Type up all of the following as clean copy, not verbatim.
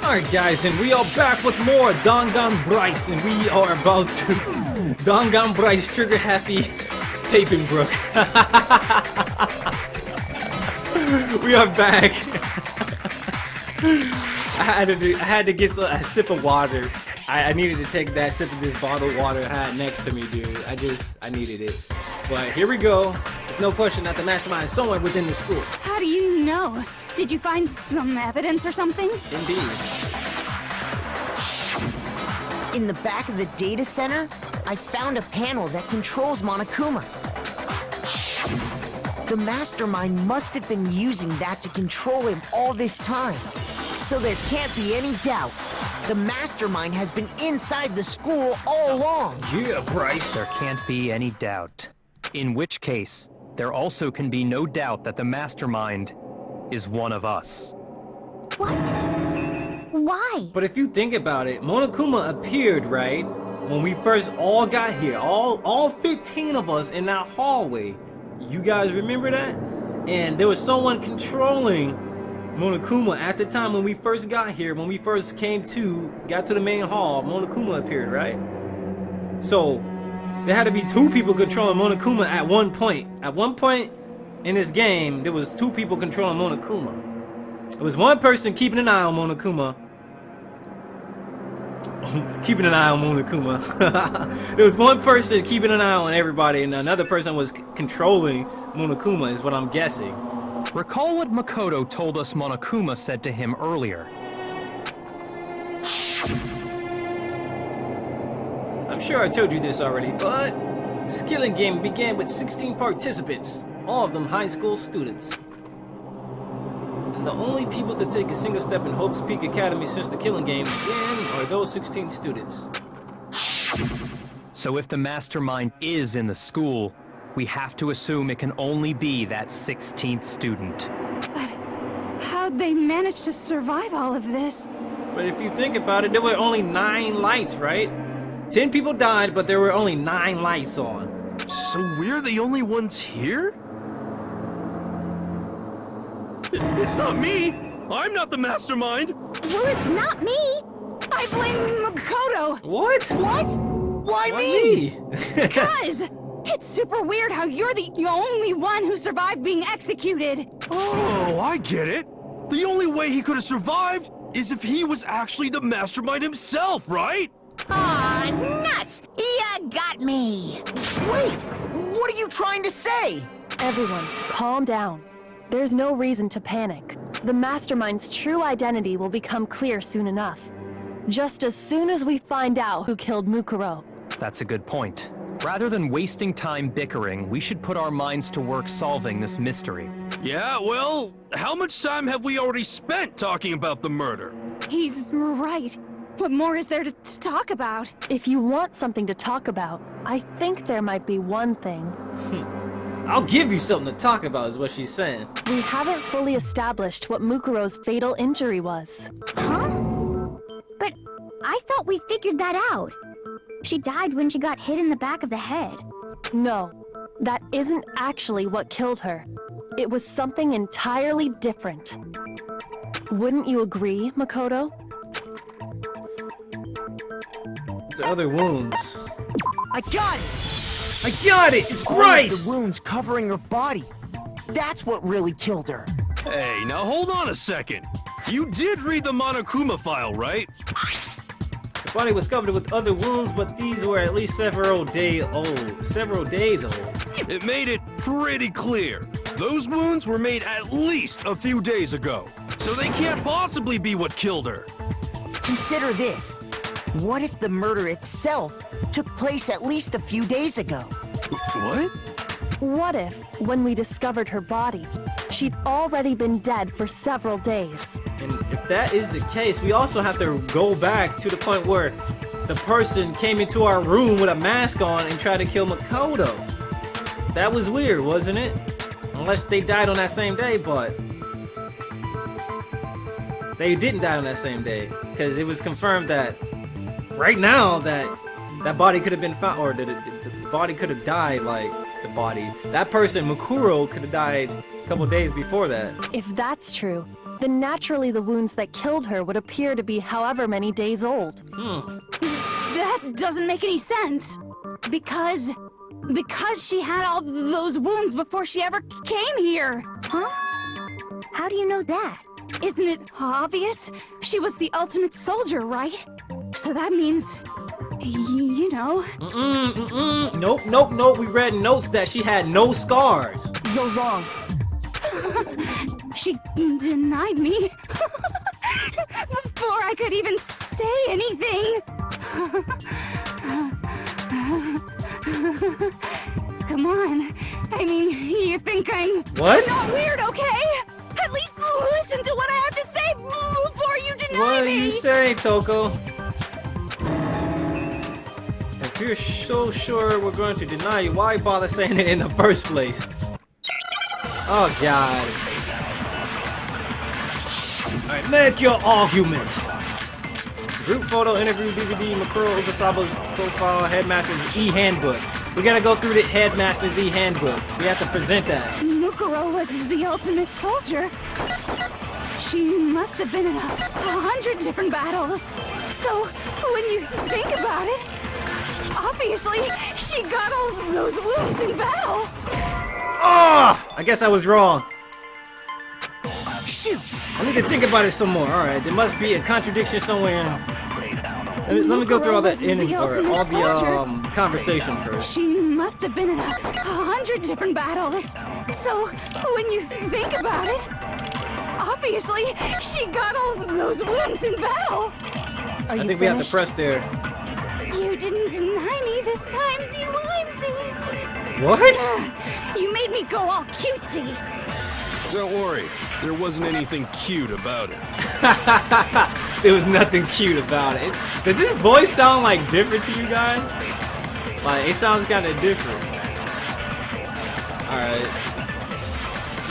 Alright guys, and we are back with more Dangan Bryce, and we are about to Dangan Bryce trigger happy Papenbrook. We are back. I had to get a sip of water. I needed to take that sip of this bottled water I had next to me, dude. I needed it. But here we go. There's no question that the mastermind is somewhere within the school. How do you know? Did you find some evidence or something? Indeed. In the back of the data center, I found a panel that controls Monokuma. The mastermind must have been using that to control him all this time. So there can't be any doubt. The mastermind has been inside the school all along. Yeah, Bryce. There can't be any doubt. In which case, there also can be no doubt that the mastermind is one of us. What? Why? But if you think about it, Monokuma appeared, right? When we first all got here, all 15 of us in that hallway. You guys remember that? And there was someone controlling Monokuma at the time when we first got here, when we first got to the main hall. Monokuma appeared, right? So there had to be two people controlling Monokuma at one point. At one point in this game, there was two people controlling Monokuma. It was one person keeping an eye on Monokuma. Keeping an eye on Monokuma. There was one person keeping an eye on everybody, and another person was controlling Monokuma, is what I'm guessing. Recall what Mukuro told us Monokuma said to him earlier. I'm sure I told you this already, but this killing game began with 16 participants, all of them high school students. And the only people to take a single step in Hope's Peak Academy since the killing game began are those 16 students. So if the mastermind is in the school, we have to assume it can only be that 16th student. But how'd they manage to survive all of this? But if you think about it, there were only 9 lights, right? 10 people died, but there were only 9 lights on. So we're the only ones here? It's not me! I'm not the mastermind! Well, it's not me! I blame Mukuro! What? What? Why me? Because it's super weird how you're the only one who survived being executed! Oh, I get it! The only way he could have survived is if he was actually the mastermind himself, right? Ah, nuts! You got me! Wait! What are you trying to say? Everyone, calm down. There's no reason to panic. The mastermind's true identity will become clear soon enough. Just as soon as we find out who killed Mukuro. That's a good point. Rather than wasting time bickering, we should put our minds to work solving this mystery. Yeah, well, how much time have we already spent talking about the murder? He's right. What more is there to talk about? If you want something to talk about, I think there might be one thing. I'll give you something to talk about, is what she's saying. We haven't fully established what Mukuro's fatal injury was. Huh? But I thought we figured that out. She died when she got hit in the back of the head. No, that isn't actually what killed her. It was something entirely different. Wouldn't you agree, Makoto? The other wounds. I got it! I got it! It's All Bryce! of the wounds covering her body. That's what really killed her. Hey, now hold on a second. You did read the Monokuma file, right? The body was covered with other wounds, but these were at least several days old. It made it pretty clear. Those wounds were made at least a few days ago. So they can't possibly be what killed her. Consider this. What if the murder itself took place at least a few days ago? What? What if, when we discovered her body, she'd already been dead for several days? And if that is the case, we also have to go back to the point where the person came into our room with a mask on and tried to kill Makoto. That was weird, wasn't it? Unless they died on that same day, but they didn't die on that same day, because it was confirmed that right now that body could have been found, or the body could have died, like the body. That person, Mukuro, could have died a couple days before that. If that's true, then naturally the wounds that killed her would appear to be however many days old. That doesn't make any sense. Because she had all those wounds before she ever came here. Huh? How do you know that? Isn't it obvious? She was the ultimate soldier, right? So that means, you know. Nope. We read notes that she had no scars. You're wrong. She denied me before I could even say anything. Come on. I mean, you think I'm What? not weird, okay? At least listen to what I have to say before you deny What are me. you saying, Toko? If you're so sure we're going to deny you, why bother saying it in the first place? Oh, God. Alright, make your arguments. Group photo, interview, DVD, Mukuro, Okasaba's profile, Headmaster's e-handbook. We gotta go through the Headmaster's e-handbook. We have to present that. Mukuro was the ultimate soldier. She must have been in 100 different battles. So, when you think about it, obviously, she got all those wounds in battle. Oh! I guess I was wrong. Shoot! I need to think about it some more. Alright, there must be a contradiction somewhere. Let me go through all the conversation first. She must have been in 100 different battles. So, when you think about it, obviously, she got all those wounds in battle. Are you I think finished? we have to press there. You didn't deny me this time, Z-Wimsy. What? You made me go all cutesy. Don't worry, there wasn't anything cute about it. There was nothing cute about it. Does this voice sound like different to you guys? Like, it sounds kind of different. Alright.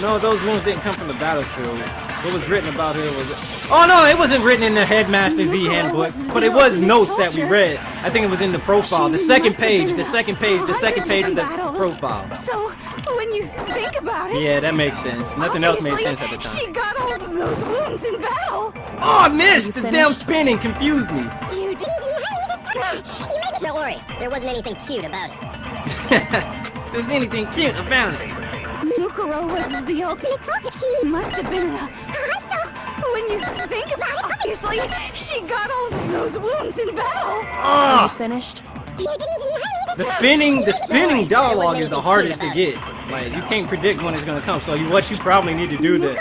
No, those wounds didn't come from the battlefield. What was written about her was... Oh no, it wasn't written in the Headmaster's e-handbook, but it was notes that we read. I think it was in the profile, the second page of the profile. So, when you think about it... Yeah, that makes sense. Nothing else made sense at the time. She got all those wounds in battle. Oh, I missed! The damn spinning confused me. You didn't Don't worry, there wasn't anything cute about it. There's anything cute about it. Mukuro was the ultimate soldier. She must have been in a... So, when you think about it, obviously, she got all those wounds in battle. Ah! Finished? The spinning dialogue is the hardest to get. Like, you can't predict when it's gonna come. So what you probably need to do to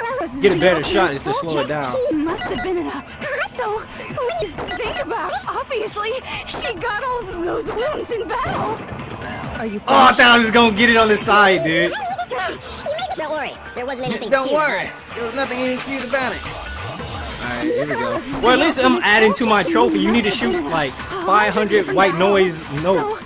get a better shot is to slow it down. She must have been in a... So, when you think about it, obviously, she got all those wounds in battle. Are you finished? Oh, I thought I was gonna get it on the side, dude. Don't worry, there wasn't anything Don't cute worry, about it. there was nothing any cute about it. Alright, here we go. Well, at least I'm adding to my trophy. You need to shoot like 500 white noise notes.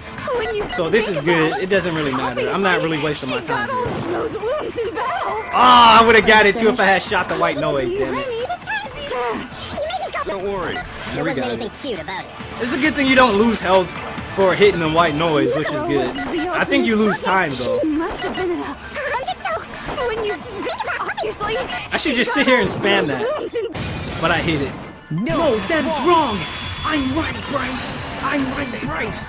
So this is good. It doesn't really matter. I'm not really wasting my time here. Those wounds in battle. Oh, I would have got it too if I had shot the white noise, damn it. Don't worry. There we wasn't got anything it. cute about it. It's a good thing you don't lose health for hitting the white noise, which is good. I think you lose time though. She must have been in a... So, when you think about it, obviously, I should just sit here and spam that. But I hit it. No, that is wrong. I'm right, Bryce. I'm right, Bryce.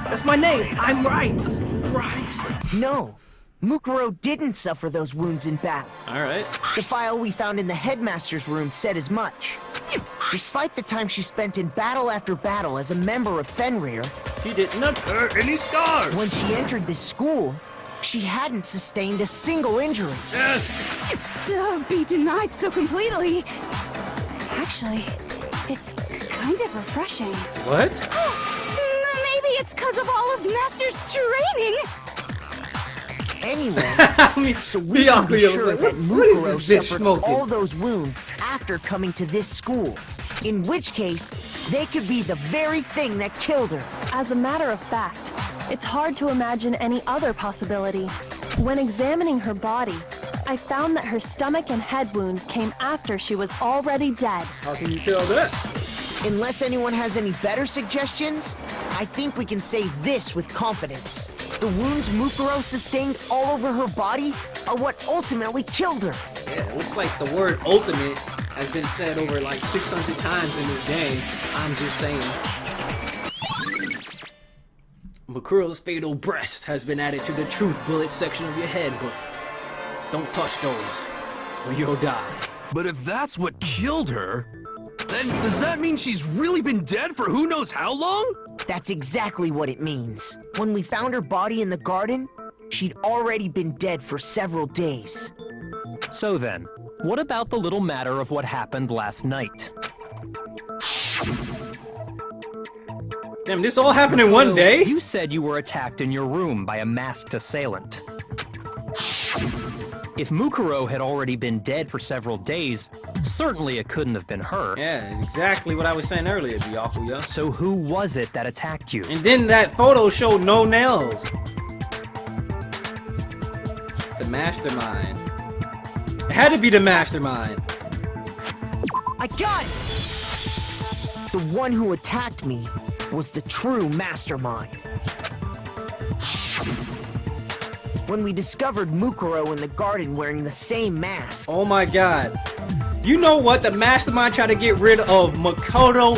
That's my name. I'm right, Bryce. No. Mukuro didn't suffer those wounds in battle. All right. The file we found in the headmaster's room said as much. Despite the time she spent in battle after battle as a member of Fenrir, She did not hurt any scars. when she entered this school, she hadn't sustained a single injury. To be denied so completely. Actually, it's kind of refreshing. What? Maybe it's because of all of Master's training. Anyway, I mean, so we can be sure that what Mukuro is this bitch suffered smoking? all those wounds after coming to this school. In which case, they could be the very thing that killed her. As a matter of fact, it's hard to imagine any other possibility. When examining her body, I found that her stomach and head wounds came after she was already dead. How can you tell that? Unless anyone has any better suggestions, I think we can say this with confidence. The wounds Mukuro sustained all over her body are what ultimately killed her. Yeah, it looks like the word ultimate has been said over like 600 times in this game. I'm just saying. Mukuro's fatal breast has been added to the truth bullet section of your head, but don't touch those or you'll die. But if that's what killed her, then does that mean she's really been dead for who knows how long? That's exactly what it means. When we found her body in the garden, she'd already been dead for several days. So then, what about the little matter of what happened last night? Damn, this all happened in one day? You said you were attacked in your room by a masked assailant. If Mukuro had already been dead for several days, certainly it couldn't have been her. Yeah, it's exactly what I was saying earlier, Byakuya. So who was it that attacked you? And then that photo showed no nails. The mastermind. It had to be the mastermind. I got it! The one who attacked me was the true mastermind. When we discovered Mukuro in the garden wearing the same mask. Oh my god. You know what? The mastermind tried to get rid of Makoto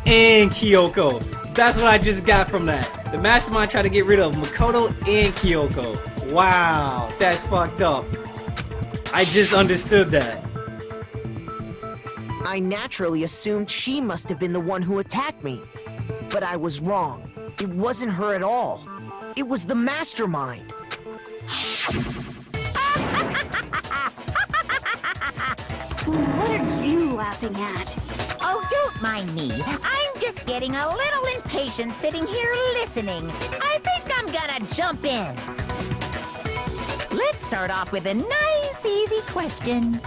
and Kyoko. That's what I just got from that. The mastermind tried to get rid of Makoto and Kyoko. Wow, that's fucked up. I just understood that. I naturally assumed she must have been the one who attacked me. But I was wrong. It wasn't her at all. It was the mastermind. What are you laughing at? Oh, don't mind me. I'm just getting a little impatient sitting here listening. I think I'm gonna jump in. Let's start off with a nice, easy question.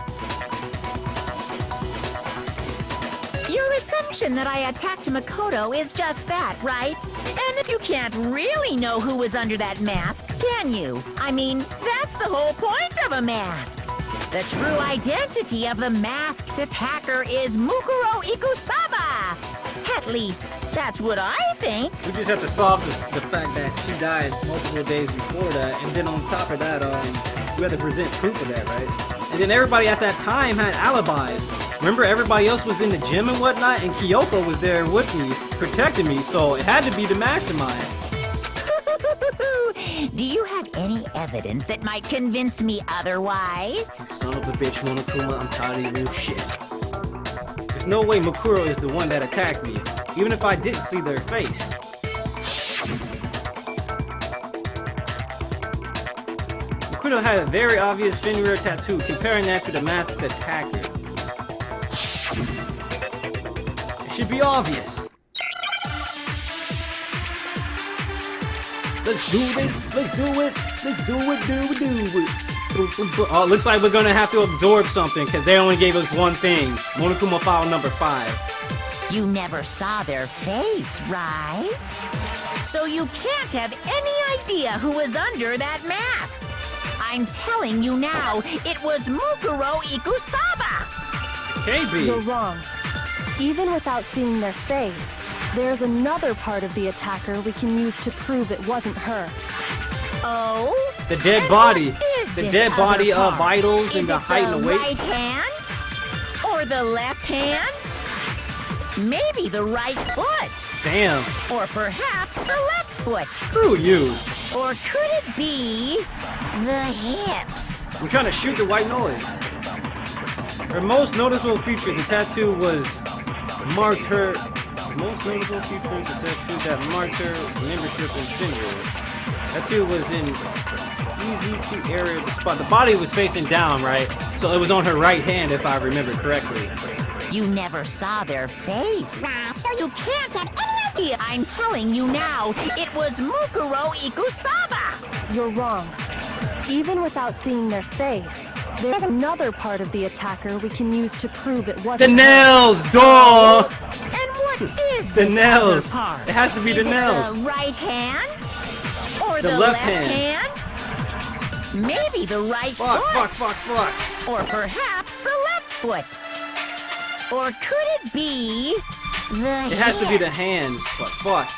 Your assumption that I attacked Makoto is just that, right? And you can't really know who was under that mask, can you? I mean, that's the whole point of a mask. The true identity of the masked attacker is Mukuro Ikusaba. At least, that's what I think. We just have to solve the fact that she died multiple days before that, and then on top of that, we had to present proof of that, right? And then everybody at that time had alibis. Remember, everybody else was in the gym and whatnot, and Kyoko was there with me, protecting me, so it had to be the mastermind. Do you have any evidence that might convince me otherwise? Son of a bitch, Monokuma, I'm tired of your shit. There's no way Mukuro is the one that attacked me, even if I didn't see their face. Mukuro had a very obvious finger tattoo, comparing that to the masked attacker. It should be obvious. Let's do this, let's do it, let's do it. Oh, looks like we're gonna have to absorb something, because they only gave us one thing. Monokuma file number 5. You never saw their face, right? So you can't have any idea who was under that mask. I'm telling you now, it was Mukuro Ikusaba. KB. You're wrong. Even without seeing their face, there's another part of the attacker we can use to prove it wasn't her. Oh? The dead And body. what is The this dead body other of part? vitals and Is the it height and the weight. right hand? Or the left hand? Maybe the right foot. Damn. Or perhaps the left foot. Screw you. Or could it be the hips? I'm trying to shoot the white noise. Her most noticeable feature, the tattoo was marked her. The most notable feature, the tattoo that marked her membership in Finra. Tattoo was in easy to area of the spot. The body was facing down, right? So it was on her right hand, if I remember correctly. You never saw their face, so you can't have any idea. I'm telling you now, it was Mukuro Ikusaba. You're wrong. Even without seeing their face, there's another part of the attacker we can use to prove it wasn't The her. nails, duh! And what is The this nails. other part? It has to be the Is nails. it the right hand? Or The the, left left hand. Maybe the right Fuck, foot. fuck. Or perhaps the left foot. Or could it be the It has to be the hips? hands, but fuck.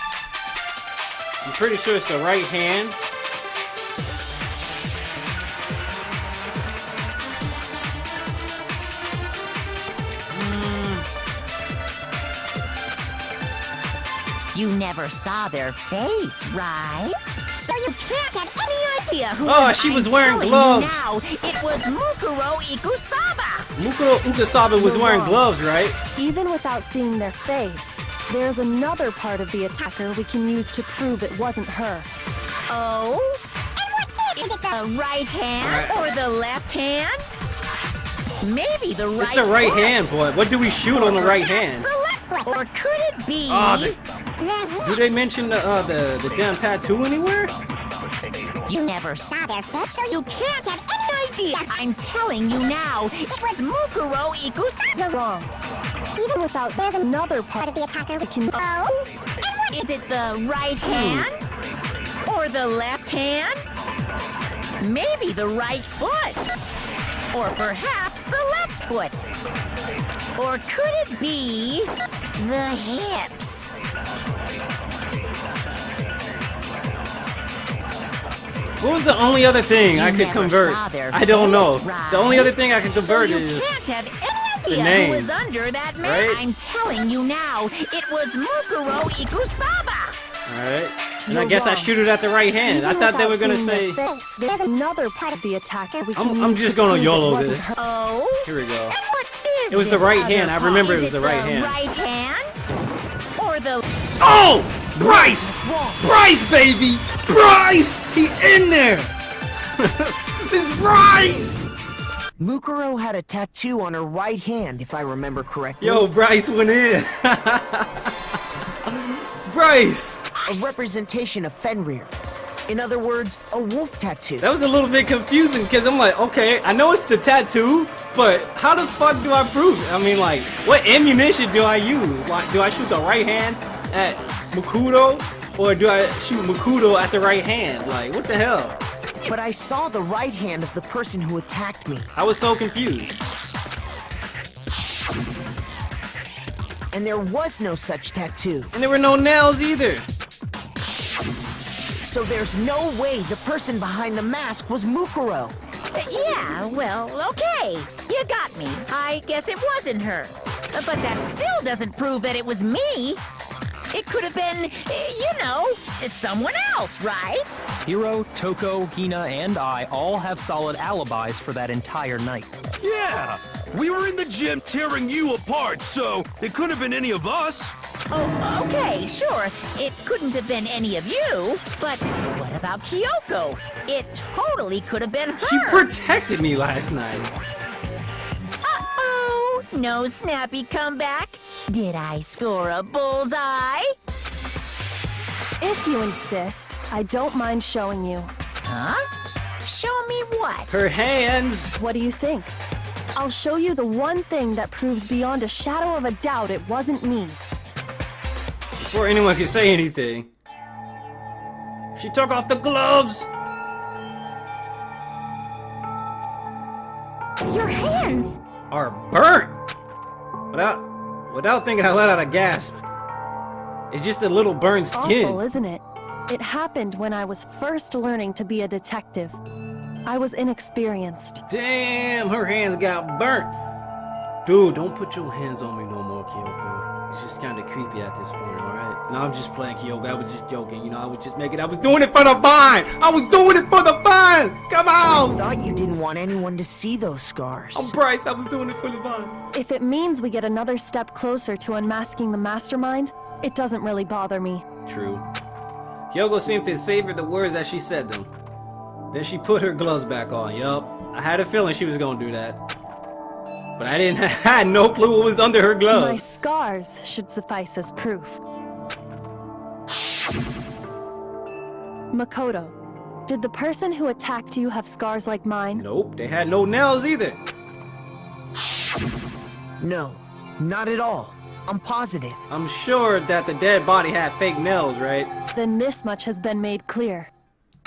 I'm pretty sure it's the right hand. You never saw their face, right? So you can't have any idea who Oh, was she was I'm wearing telling gloves. You now, it was Mukuro Ikusaba. Mukuro Ukasaba was wearing gloves, right? Even without seeing their face, there's another part of the attacker we can use to prove it wasn't her. Oh? And what is it, the right hand or the left hand? Maybe the right It's the right foot. hand, boy. What do we shoot on the right Perhaps hand? the left foot. Or could it be... Do they mention the damn tattoo anywhere? You never saw their face, so you can't have any idea. I'm telling you now, it was Mukuro Ikusaba. You're wrong. Even without, there's another part of the attacker we can... Oh? And what is it, the right hand? Or the left hand? Maybe the right foot. Or perhaps the left foot. Or could it be the hips? What was the only other thing I could never convert? saw their I don't know. face, right? The only other thing I can convert so you is can't have any the idea name, who was under that man. right? I'm telling you now, it was Mukuro Ikusaba. alright. And I You're guess I wrong. should it at the right hand. Even I thought they were without gonna seeing say. their face, there's another part of the attacker we can I'm use just to gonna prove it YOLO wasn't this. her. Oh? Here we go. And what is It was the this right other hand. I part? remember it Is was the right hand. right hand? Or the... Oh! Bryce! Bryce, baby! Bryce! He in there! It's Bryce! Mukuro had a tattoo on her right hand, if I remember correctly. Yo, Bryce went in. Bryce! A representation of Fenrir. In other words, a wolf tattoo. That was a little bit confusing because I'm like, okay, I know it's the tattoo, but how the fuck do I prove it? I mean, like, what ammunition do I use? Like, do I shoot the right hand at Mukuro, or do I shoot Mukuro at the right hand? Like, what the hell? But I saw the right hand of the person who attacked me. I was so confused. And there was no such tattoo. And there were no nails either. So there's no way the person behind the mask was Mukuro. Yeah, well, okay. You got me. I guess it wasn't her. But that still doesn't prove that it was me. It could have been, someone else, right? Hiro, Toko, Hina, and I all have solid alibis for that entire night. Yeah! We were in the gym tearing you apart, so it could have been any of us. Oh, okay, sure. It couldn't have been any of you. But what about Kyoko? It totally could have been her. She protected me last night. Uh-oh. No snappy comeback? Did I score a bullseye? If you insist, I don't mind showing you. Huh? Show me what? Her hands. What do you think? I'll show you the one thing that proves beyond a shadow of a doubt it wasn't me. Before anyone could say anything, she took off the gloves. Your hands! Are burnt. Without thinking, I let out a gasp. It's just a little burned skin. Awful, isn't it? It happened when I was first learning to be a detective. I was inexperienced. Damn, her hands got burnt. Dude, don't put your hands on me no more, Kyoko. It's just kind of creepy at this point, alright? No, I'm just playing, Kyoko. I was just joking. You know, I was just making... I was doing it for the vine! I was doing it for the vine! Come I on! thought you didn't want anyone to see those scars. I'm Bryce. I was doing it for the vine. If it means we get another step closer to unmasking the mastermind, it doesn't really bother me. True. Kyoko seemed to savor the words as she said them. Then she put her gloves back on. Yup. I had a feeling she was gonna do that. But I had no clue what was under her My gloves. scars should suffice as proof. Makoto, did the person who attacked you have scars like mine? Nope, they had no nails either. No, not at all. I'm positive. I'm sure that the dead body had fake nails, right? Then this much has been made clear.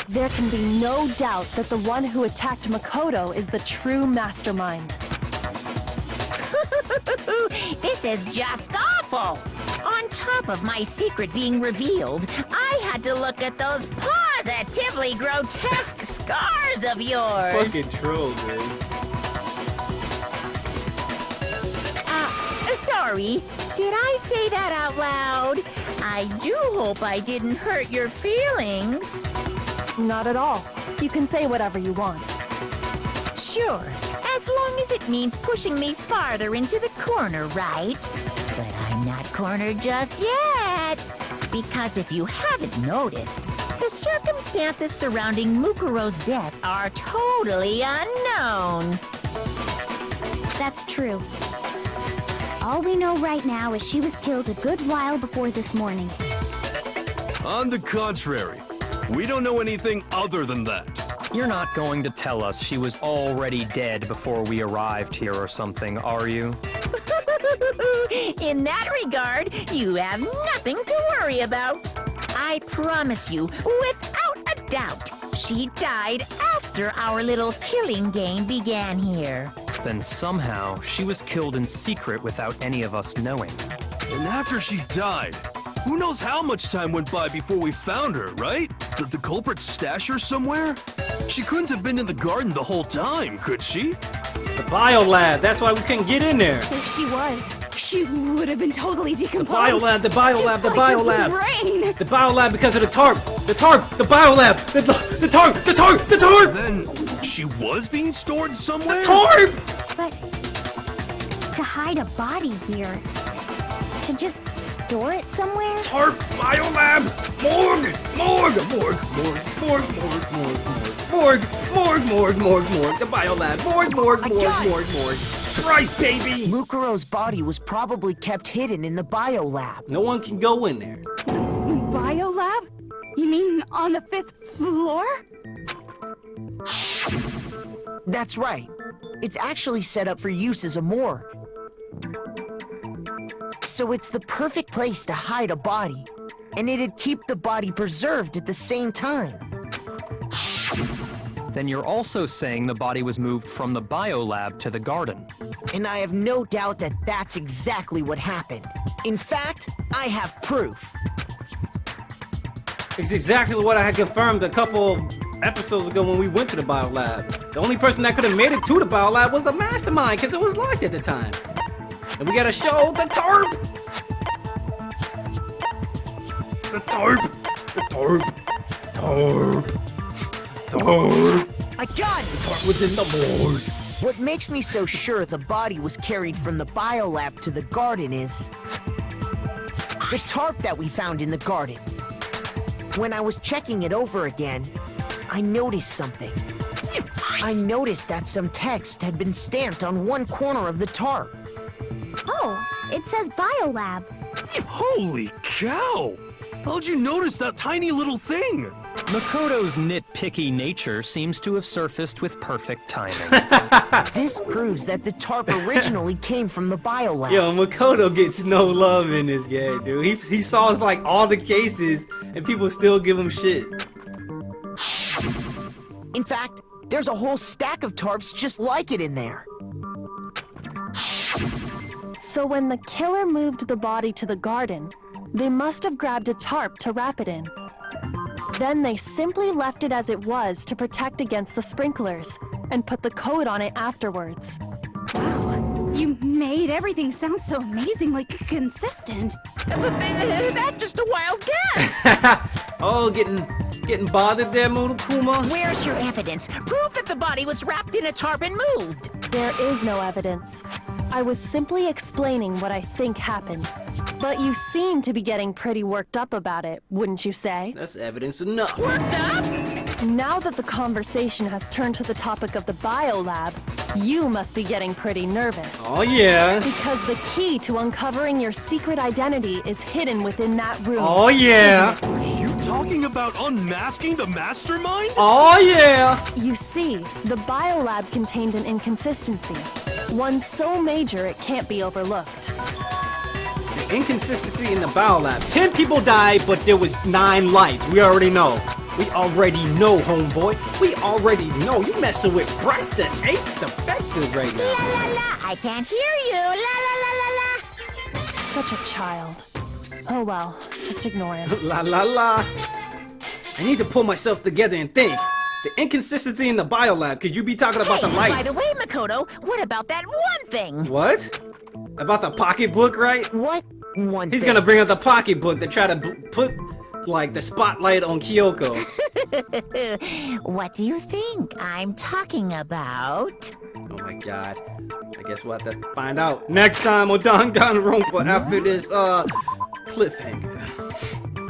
There can be no doubt that the one who attacked Makoto is the true mastermind. This is just awful. On top of my secret being revealed, I had to look at those positively grotesque scars of yours. Fucking troll, dude. sorry. Did I say that out loud? I do hope I didn't hurt your feelings. Not at all. You can say whatever you want. Sure, as long as it means pushing me farther into the corner, right? But I'm not cornered just yet. Because if you haven't noticed, the circumstances surrounding Mukuro's death are totally unknown. That's true. All we know right now is she was killed a good while before this morning. On the contrary, we don't know anything other than that. You're not going to tell us she was already dead before we arrived here or something, are you? In that regard, you have nothing to worry about. I promise you, without a doubt, she died after our little killing game began here. Then somehow she was killed in secret without any of us knowing. And after she died, who knows how much time went by before we found her, right? Did the culprit stash her somewhere? She couldn't have been in the garden the whole time, could she? The biolab. That's why we couldn't get in there. If she was, she would have been totally decomposed. The biolab, Just the like biolab. your brain. The biolab because of the tarp. The tarp, the biolab. The tarp. Then she was being stored somewhere? The tarp! But to hide a body here, to just store it somewhere? Tarp, biolab, morgue. The biolab, morgue. Bryce, baby! Mukuro's body was probably kept hidden in the biolab. No one can go in there. Biolab? You mean on the 5th floor? That's right. It's actually set up for use as a morgue. So it's the perfect place to hide a body, and it'd keep the body preserved at the same time. Then you're also saying the body was moved from the biolab to the garden. And I have no doubt that that's exactly what happened. In fact, I have proof. It's exactly what I had confirmed a couple episodes ago when we went to the biolab. The only person that could have made it to the biolab was the mastermind, because it was locked at the time. And we gotta show the tarp! The tarp! I got it! The tarp was in the morgue. What makes me so sure the body was carried from the biolab to the garden is the tarp that we found in the garden. When I was checking it over again, I noticed something. I noticed that some text had been stamped on one corner of the tarp. Oh, it says Biolab. Holy cow! How'd you notice that tiny little thing? Makoto's nitpicky nature seems to have surfaced with perfect timing. This proves that the tarp originally came from the biolab. Yo, Makoto gets no love in this game, dude. He solves like all the cases, and people still give him shit. In fact, there's a whole stack of tarps just like it in there. So when the killer moved the body to the garden, they must have grabbed a tarp to wrap it in. Then they simply left it as it was to protect against the sprinklers, and put the coat on it afterwards. Wow, you made everything sound so amazingly consistent. That's just a wild guess. Oh, getting bothered there, Monokuma? Where's your evidence? Prove that the body was wrapped in a tarp and moved. There is no evidence. I was simply explaining what I think happened. But you seem to be getting pretty worked up about it, wouldn't you say? That's evidence enough. Worked up? Now that the conversation has turned to the topic of the biolab, you must be getting pretty nervous. Oh yeah. Because the key to uncovering your secret identity is hidden within that room. Oh yeah. You talking about unmasking the mastermind? Oh yeah. You see, the biolab contained an inconsistency. One so major it can't be overlooked. Inconsistency in the biolab. 10 people died, but there was 9 lights. We already know. We already know, homeboy. We already know. You messing with Bryce the Ace Defective right now. La la la, I can't hear you. La la la la la. Such a child. Oh well, just ignore him. La la la. I need to pull myself together and think. The inconsistency in the biolab. Could you be talking about the lights? By the way, Makoto, what about that one thing? What? About the pocketbook, right? What one He's thing? gonna bring up the pocketbook to try to put, like, the spotlight on Kyoko. What do you think I'm talking about? Oh my god. I guess we'll have to find out next time on Dangan Ronpa after this, cliffhanger.